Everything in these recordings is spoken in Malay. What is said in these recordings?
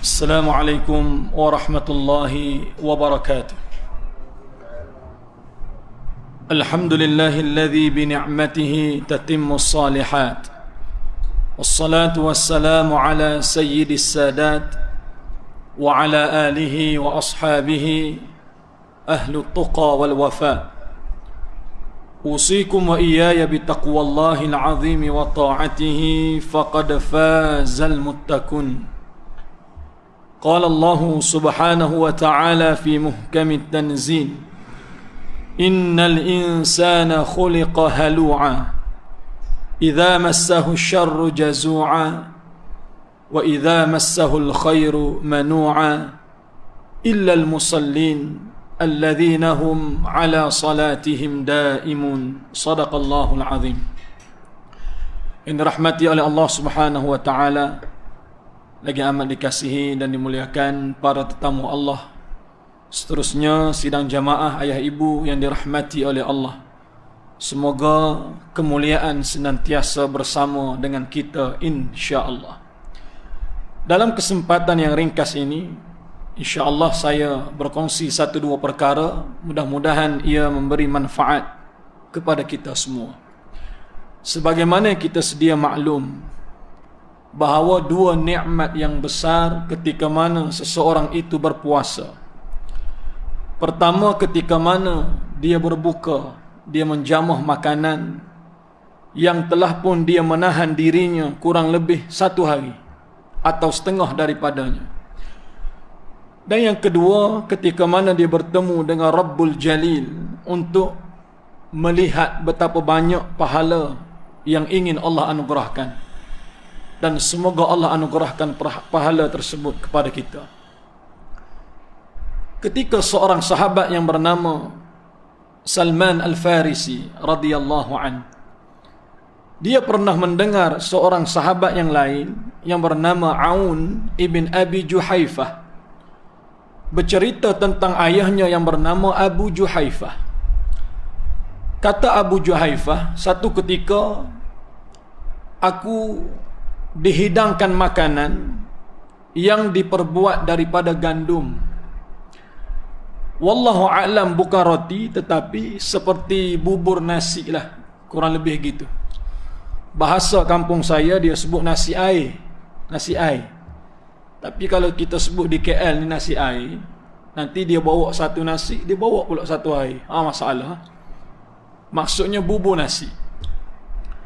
السلام عليكم ورحمة الله وبركاته. الحمد لله الذي بنعمته تتم الصالحات، والصلاة والسلام على سيد السادات وعلى آله وأصحابه أهل التقى والوفاء. أوصيكم وإياي بتقوى الله العظيم وطاعته فقد فاز المتقون. قال الله سبحانه وتعالى في محكم التنزيل: إن الإنسان خلق هلوعا إذا مسه الشر جزوعا وإذا مسه الخير منوعا إلا المصلين الذين هم على صلاتهم دائمون. صدق الله العظيم. Ini rahmati oleh Allah Subhanahu wa taala, lagi amat dikasihi dan dimuliakan para tetamu Allah. Seterusnya sidang jamaah ayah ibu yang dirahmati oleh Allah, semoga kemuliaan senantiasa bersama dengan kita insya-Allah. Dalam kesempatan yang ringkas ini, insya-Allah saya berkongsi satu dua perkara, mudah-mudahan ia memberi manfaat kepada kita semua. Sebagaimana kita sedia maklum bahawa dua nikmat yang besar ketika mana seseorang itu berpuasa. Pertama, ketika mana dia berbuka, dia menjamah makanan yang telah pun dia menahan dirinya kurang lebih 1 hari atau setengah daripadanya. Dan yang kedua, ketika mana dia bertemu dengan Rabbul Jalil untuk melihat betapa banyak pahala yang ingin Allah anugerahkan. Dan semoga Allah anugerahkan pahala tersebut kepada kita. Ketika seorang sahabat yang bernama Salman Al-Farisi radhiyallahu an, dia pernah mendengar seorang sahabat yang lain yang bernama Aun ibn Abi Juhaifah bercerita tentang ayahnya yang bernama Abu Juhaifah. Kata Abu Juhaifah, satu ketika aku dihidangkan makanan yang diperbuat daripada gandum. Wallahu a'lam, bukan roti tetapi seperti bubur nasi lah, kurang lebih gitu. Bahasa kampung saya dia sebut nasi air, nasi air. Tapi kalau kita sebut di KL ni nasi air, nanti dia bawa satu nasi, dia bawa pula satu air. Masalah. Maksudnya bubur nasi.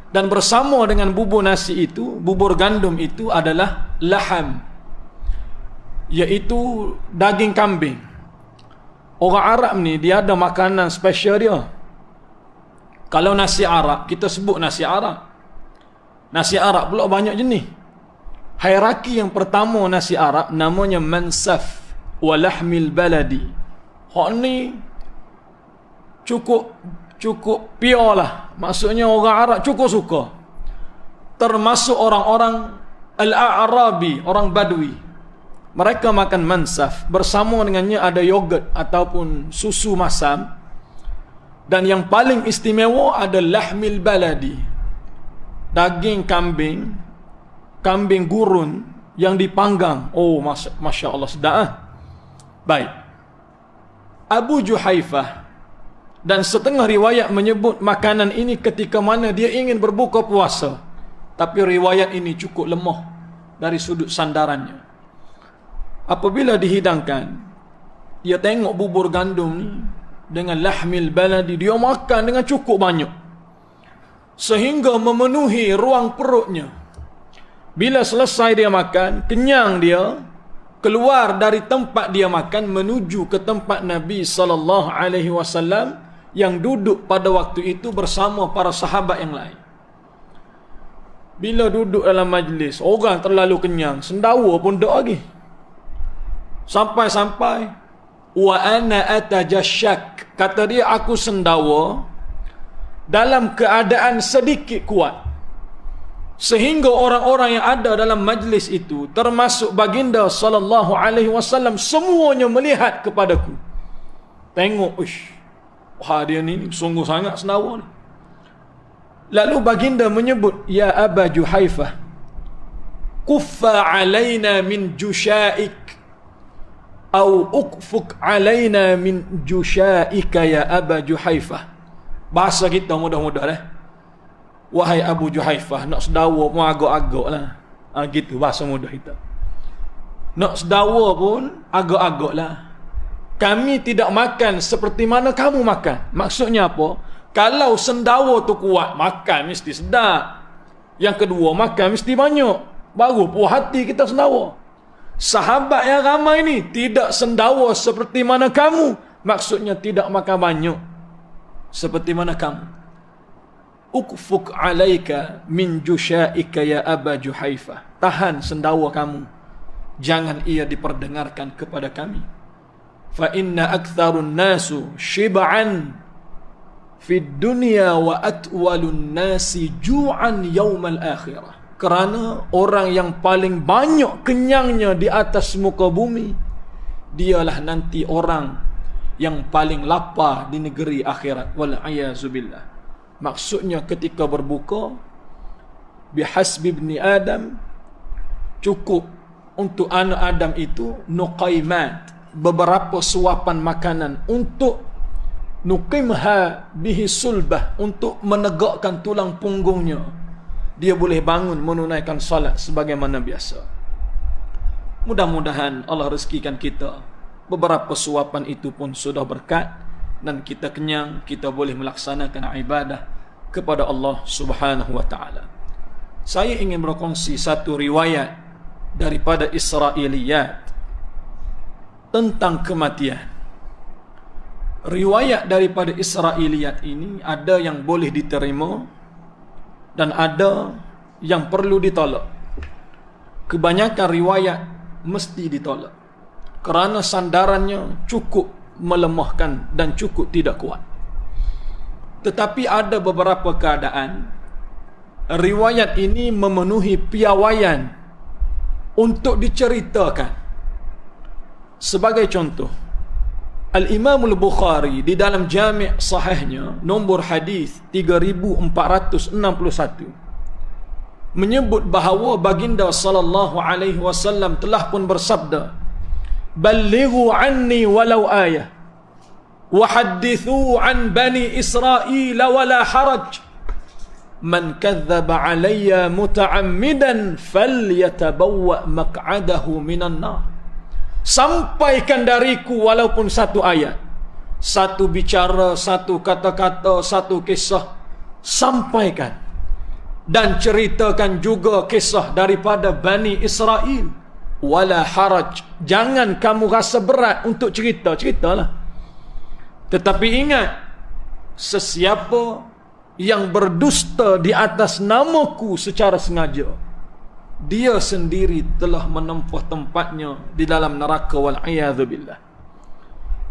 Dan bersama dengan bubur nasi itu, bubur gandum itu adalah laham, iaitu daging kambing. Orang Arab ni dia ada makanan spesial dia. Kalau nasi Arab, kita sebut nasi Arab. Nasi Arab pula banyak jenis. Hierarki yang pertama nasi Arab namanya mansaf wa lahmil baladi. Hak ni cukup pure lah. Maksudnya orang Arab cukup suka. Termasuk orang-orang Al-A'rabi, orang Badui. Mereka makan mansaf. Bersama dengannya ada yogurt ataupun susu masam. Dan yang paling istimewa ada lahmil baladi, daging kambing, kambing gurun yang dipanggang. Oh, Masya Allah, sedap. Baik. Abu Juhaifah dan setengah riwayat menyebut makanan ini ketika mana dia ingin berbuka puasa. Tapi riwayat ini cukup lemah dari sudut sandarannya. Apabila dihidangkan, dia tengok bubur gandum ni dengan lahmil baladi, dia makan dengan cukup banyak sehingga memenuhi ruang perutnya. Bila selesai dia makan, kenyang dia, keluar dari tempat dia makan menuju ke tempat Nabi SAW yang duduk pada waktu itu bersama para sahabat yang lain. Bila duduk dalam majlis, orang terlalu kenyang, sendawa pun duk lagi. Sampai-sampai wa ana atajashak, kata dia, aku sendawa dalam keadaan sedikit kuat, sehingga orang-orang yang ada dalam majlis itu termasuk baginda sallallahu alaihi wasallam semuanya melihat kepadaku. Tengok, wah dia ni sungguh sangat sendawa ni. Lalu baginda menyebut, ya Aba Juhaifah, kuffa alaina min jusyaik au ukfuk alaina min jusyaika ya Aba Juhaifah. Bahasa kita mudah-mudah lah. Wahai Abu Juhaifah, nak sedawa pun agak-agak lah. Gitu bahasa mudah kita. Nak sedawa pun agak-agak lah. Kami tidak makan seperti mana kamu makan. Maksudnya apa? Kalau sendawa tu kuat, makan mesti sedap. Yang kedua, makan mesti banyak. Baru puas hati kita sendawa. Sahabat yang ramai ni tidak sendawa seperti mana kamu. Maksudnya tidak makan banyak seperti mana kamu. Ukfuk alaika min jusyaika ya Aba Juhaifah. Tahan sendawa kamu, jangan ia diperdengarkan kepada kami. Fa inna aktsarun nasu shib'an fid dunya wa atwalun nasi ju'an yaumal akhirah. Kerana orang yang paling banyak kenyangnya di atas muka bumi, dialah nanti orang yang paling lapar di negeri akhirat. Wal'ayazubillah. Maksudnya ketika berbuka, bihasbi ibni Adam, cukup untuk anak Adam itu nuqaimat, beberapa suapan makanan untuk nuqimha bihi sulbah, untuk menegakkan tulang punggungnya. Dia boleh bangun menunaikan salat sebagaimana biasa. Mudah-mudahan Allah rezekikan kita. Beberapa suapan itu pun sudah berkat dan kita kenyang, kita boleh melaksanakan ibadah kepada Allah Subhanahu wa taala. Saya ingin berkongsi satu riwayat daripada Israiliyat tentang kematian. Riwayat daripada Israiliyat ini ada yang boleh diterima dan ada yang perlu ditolak. Kebanyakan riwayat mesti ditolak kerana sandarannya cukup melemahkan dan cukup tidak kuat. Tetapi ada beberapa keadaan riwayat ini memenuhi piawaian untuk diceritakan. Sebagai contoh, Al-Imam Al-Bukhari di dalam Jami' Sahihnya nombor hadis 3461 menyebut bahawa baginda sallallahu alaihi wasallam telah pun bersabda, "Ballighu anni walau ayah wa hadithu an bani Israil wala haraj. Man kadzdzaba alayya muta'ammidan falyatabawwa maq'adahu minan nar." Sampaikan dariku walaupun satu ayat, satu bicara, satu kata-kata, satu kisah. Sampaikan. Dan ceritakan juga kisah daripada Bani Israel. Wala haraj. Jangan kamu rasa berat untuk cerita. Ceritalah. Tetapi ingat, sesiapa yang berdusta di atas namaku secara sengaja, dia sendiri telah menempuh tempatnya di dalam neraka, wal'iyadzubillah.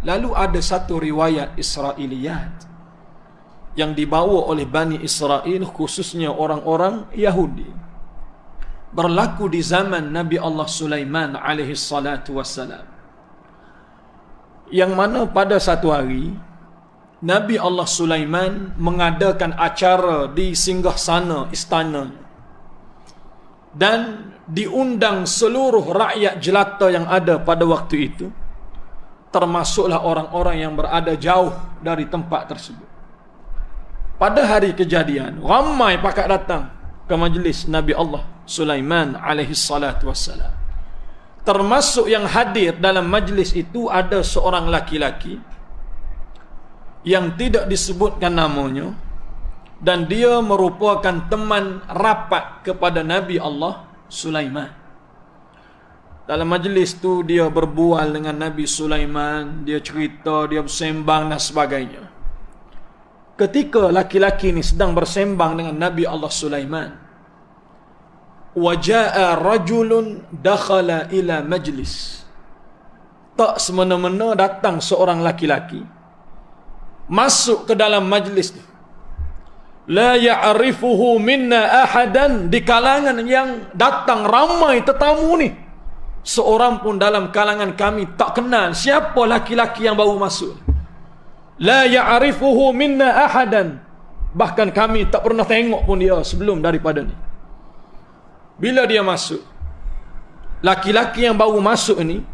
Lalu ada satu riwayat Israiliyat yang dibawa oleh Bani Israel, khususnya orang-orang Yahudi, berlaku di zaman Nabi Allah Sulaiman alaihi salatu wassalam, yang mana pada satu hari Nabi Allah Sulaiman mengadakan acara di singgahsana istananya dan diundang seluruh rakyat jelata yang ada pada waktu itu, termasuklah orang-orang yang berada jauh dari tempat tersebut. Pada hari kejadian, ramai pakak datang ke majlis Nabi Allah Sulaiman alaihi salatu wassalam. Termasuk yang hadir dalam majlis itu ada seorang laki-laki yang tidak disebutkan namanya, dan dia merupakan teman rapat kepada Nabi Allah Sulaiman. Dalam majlis tu dia berbual dengan Nabi Sulaiman, dia cerita, dia bersembang dan sebagainya. Ketika laki-laki ini sedang bersembang dengan Nabi Allah Sulaiman, waja'a rajulun dakhala ila majlis. Tak semena-mena datang seorang laki-laki masuk ke dalam majlis tu. La ya'rifuhu minna ahadan, di kalangan yang datang ramai tetamu ni, seorang pun dalam kalangan kami tak kenal siapa laki-laki yang baru masuk. La ya'rifuhu minna ahadan, bahkan kami tak pernah tengok pun dia sebelum daripada ni. Bila dia masuk, laki-laki yang baru masuk ni,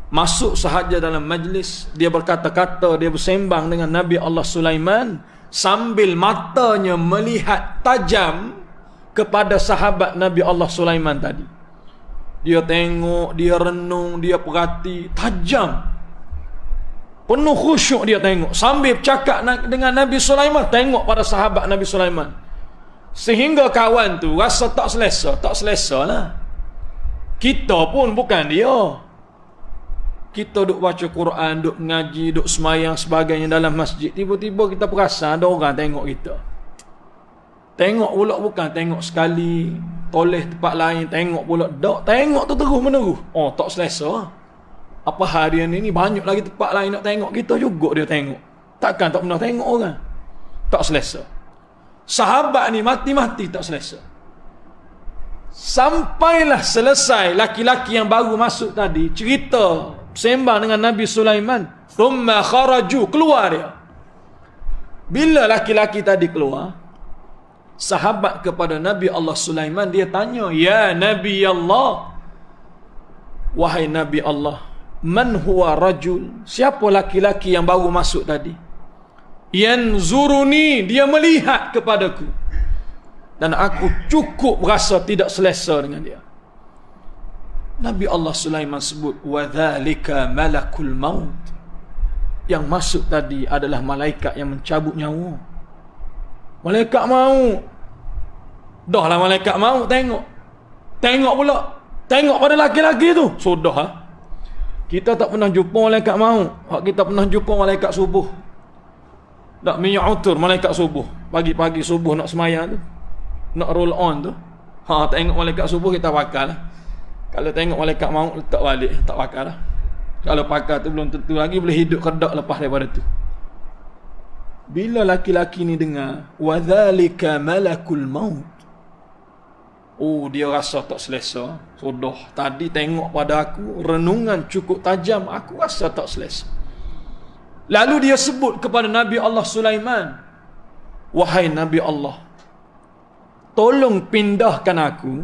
masuk sahaja dalam majlis, dia berkata-kata, dia bersembang dengan Nabi Allah Sulaiman, sambil matanya melihat tajam kepada sahabat Nabi Allah Sulaiman tadi. Dia tengok, dia renung, dia perhati, tajam, penuh khusyuk dia tengok, sambil bercakap dengan Nabi Sulaiman, tengok pada sahabat Nabi Sulaiman. Sehingga kawan tu rasa tak selesa lah. Kita pun bukan dia. Kita duk baca Quran, duk ngaji, duk semayang sebagainya dalam masjid. Tiba-tiba kita perasan ada orang tengok kita. Tengok pula bukan tengok sekali, toleh tempat lain, tengok pula. Tak, tengok tu terus menerus. Oh, tak selesa. Apa harian ini banyak lagi tempat lain nak tengok, kita juga dia tengok. Takkan tak pernah tengok orang. Tak selesa. Sahabat ni mati-mati tak selesa. Sampailah selesai laki-laki yang baru masuk tadi cerita sembang dengan Nabi Sulaiman, thumma kharaju, keluar dia. Bila laki-laki tadi keluar, sahabat kepada Nabi Allah Sulaiman, dia tanya, ya Nabi Allah, wahai Nabi Allah, man huwa rajul, siapa laki-laki yang baru masuk tadi? Yanzuruni, dia melihat kepadaku dan aku cukup rasa tidak selesa dengan dia. Nabi Allah Sulaiman sebut, wa dzalika malakul maut, yang masuk tadi adalah malaikat yang mencabut nyawa. Malaikat maut. Dah lah malaikat maut tengok pula, tengok pada laki-laki tu. Sudah ha? Kita tak pernah jumpa malaikat maut. Hak kita pernah jumpa malaikat subuh. Tak minyak utur malaikat subuh. Pagi-pagi subuh nak semayang tu, nak roll on tu. Tengok malaikat subuh kita pakar lah. Kalau tengok malaikat maut letak balik, tak pakar lah. Kalau pakar tu belum tentu lagi boleh hidup kedak lepas daripada tu. Bila laki-laki ni dengar, wa dzalika malakul maut, oh, dia rasa tak selesa. Sudah, tadi tengok pada aku, renungan cukup tajam, aku rasa tak selesa. Lalu dia sebut kepada Nabi Allah Sulaiman, wahai Nabi Allah, tolong pindahkan aku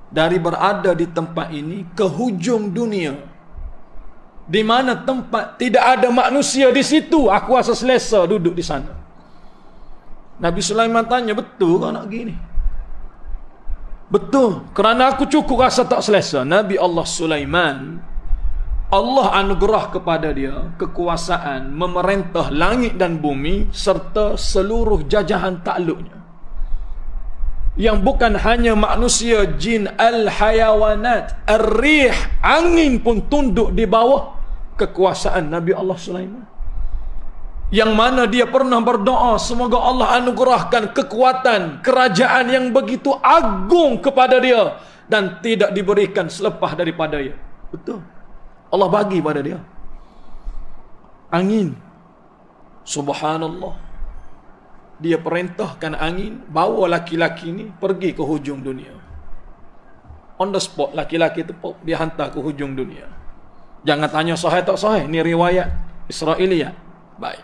dari berada di tempat ini ke hujung dunia, di mana tempat tidak ada manusia di situ. Aku rasa selesa duduk di sana. Nabi Sulaiman tanya, betul kau nak pergi ni? Betul, kerana aku cukup rasa tak selesa. Nabi Allah Sulaiman, Allah anugerah kepada dia kekuasaan memerintah langit dan bumi serta seluruh jajahan takluknya, yang bukan hanya manusia, jin, al-hayawanat, ar-rih, angin pun tunduk di bawah kekuasaan Nabi Allah Sulaiman. Yang mana dia pernah berdoa, semoga Allah anugerahkan kekuatan kerajaan yang begitu agung kepada dia dan tidak diberikan selepas daripada dia. Betul, Allah bagi pada dia angin. Subhanallah, dia perintahkan angin, bawa laki-laki ni pergi ke hujung dunia. On the spot, laki-laki tu dia hantar ke hujung dunia. Jangan tanya sahih tak sahih, ni riwayat Israiliyat. Baik,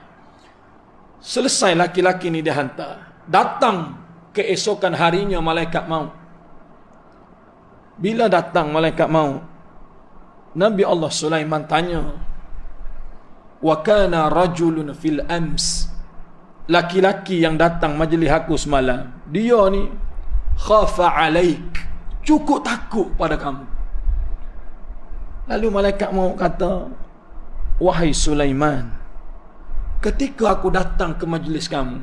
selesai laki-laki ni dihantar, datang keesokan harinya malaikat maut. Bila datang malaikat maut, Nabi Allah Sulaiman tanya, wa kana rajulun fil ams, laki-laki yang datang majlis aku semalam, dia ni khafa alaik, cukup takut pada kamu. Lalu malaikat maut kata, wahai Sulaiman, ketika aku datang ke majlis kamu,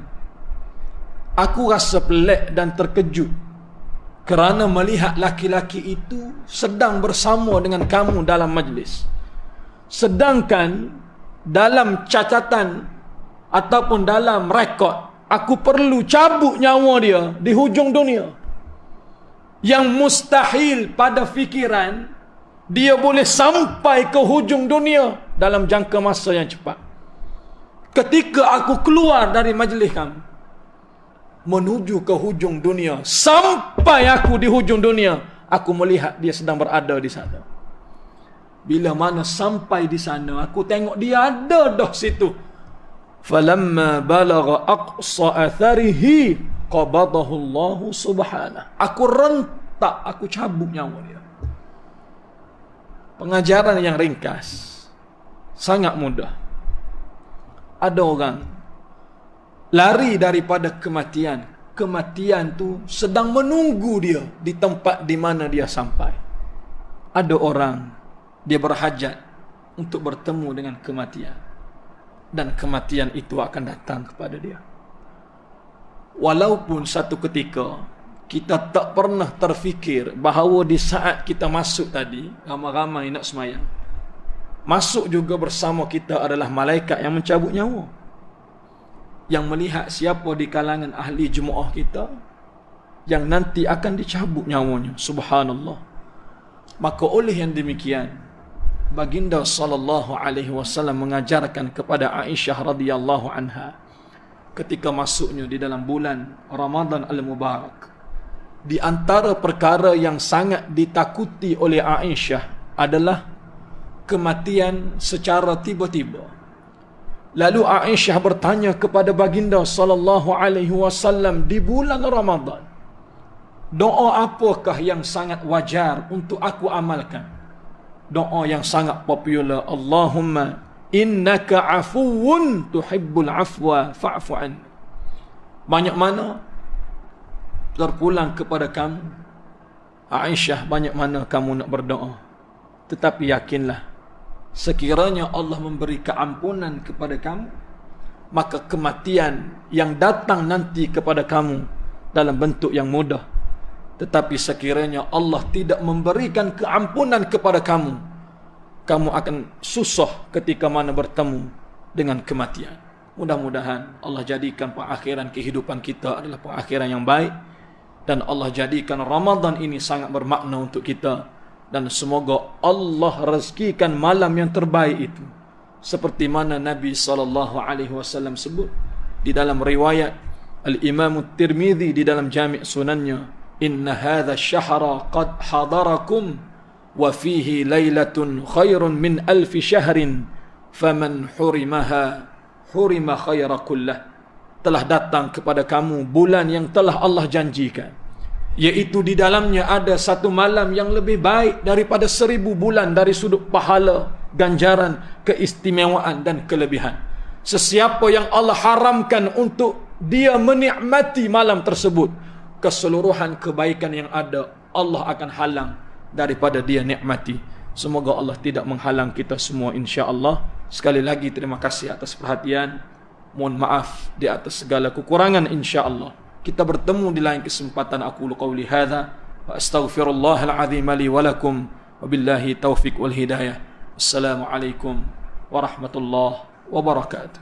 aku rasa pelik dan terkejut kerana melihat laki-laki itu sedang bersama dengan kamu dalam majlis, sedangkan dalam catatan ataupun dalam rekod aku perlu cabut nyawa dia di hujung dunia, yang mustahil pada fikiran dia boleh sampai ke hujung dunia dalam jangka masa yang cepat. Ketika aku keluar dari majlis kamu menuju ke hujung dunia, sampai aku di hujung dunia, aku melihat dia sedang berada di sana. Bila mana sampai di sana, aku tengok dia ada dah situ. Falamma balagha aqsa atharihi qabadahu Allah subhanahu. Aku rentak, aku cabut nyawa dia. Pengajaran yang ringkas, sangat mudah. Ada orang lari daripada kematian. Kematian tu sedang menunggu dia di tempat di mana dia sampai. Ada orang, dia berhajat untuk bertemu dengan kematian. Dan kematian itu akan datang kepada dia. Walaupun satu ketika kita tak pernah terfikir bahawa di saat kita masuk tadi, ramai-ramai nak semayang, masuk juga bersama kita adalah malaikat yang mencabut nyawa, yang melihat siapa di kalangan ahli jemaah kita yang nanti akan dicabut nyawanya. Subhanallah. Maka oleh yang demikian, baginda sallallahu alaihi wasallam mengajarkan kepada Aisyah radhiyallahu anha ketika masuknya di dalam bulan Ramadan al-Mubarak, di antara perkara yang sangat ditakuti oleh Aisyah adalah kematian secara tiba-tiba. Lalu Aisyah bertanya kepada baginda sallallahu alaihi wasallam di bulan Ramadan, doa apakah yang sangat wajar untuk aku amalkan? Doa yang sangat popular, Allahumma innaka afuwun tuhibbul afwa fa'fu an. Banyak mana terpulang kepada kamu, Aisyah, banyak mana kamu nak berdoa. Tetapi yakinlah, sekiranya Allah memberi keampunan kepada kamu, maka kematian yang datang nanti kepada kamu dalam bentuk yang mudah. Tetapi sekiranya Allah tidak memberikan keampunan kepada kamu, kamu akan susah ketika mana bertemu dengan kematian. Mudah-mudahan Allah jadikan pengakhiran kehidupan kita adalah pengakhiran yang baik, dan Allah jadikan Ramadan ini sangat bermakna untuk kita, dan semoga Allah rezekikan malam yang terbaik itu, seperti mana Nabi SAW sebut di dalam riwayat Al-Imam Tirmidzi di dalam Jami' Sunannya, inna hadha syahra qad hadarakum wa fihi lailatun khairun min alfi syahrin faman hurimaha hurima khaira kullah. Telah datang kepada kamu bulan yang telah Allah janjikan, yaitu di dalamnya ada satu malam yang lebih baik daripada 1000 bulan dari sudut pahala, ganjaran, keistimewaan dan kelebihan. Sesiapa yang Allah haramkan untuk dia menikmati malam tersebut, keseluruhan kebaikan yang ada Allah akan halang daripada dia nikmati. Semoga Allah tidak menghalang kita semua, insya-Allah. Sekali lagi terima kasih atas perhatian. Mohon maaf di atas segala kekurangan, insya-Allah. Kita bertemu di lain kesempatan. Aku qauli hadza wa astaghfirullahal azim li wa lakum wa billahi taufik wal hidayah. Assalamualaikum warahmatullahi wabarakatuh.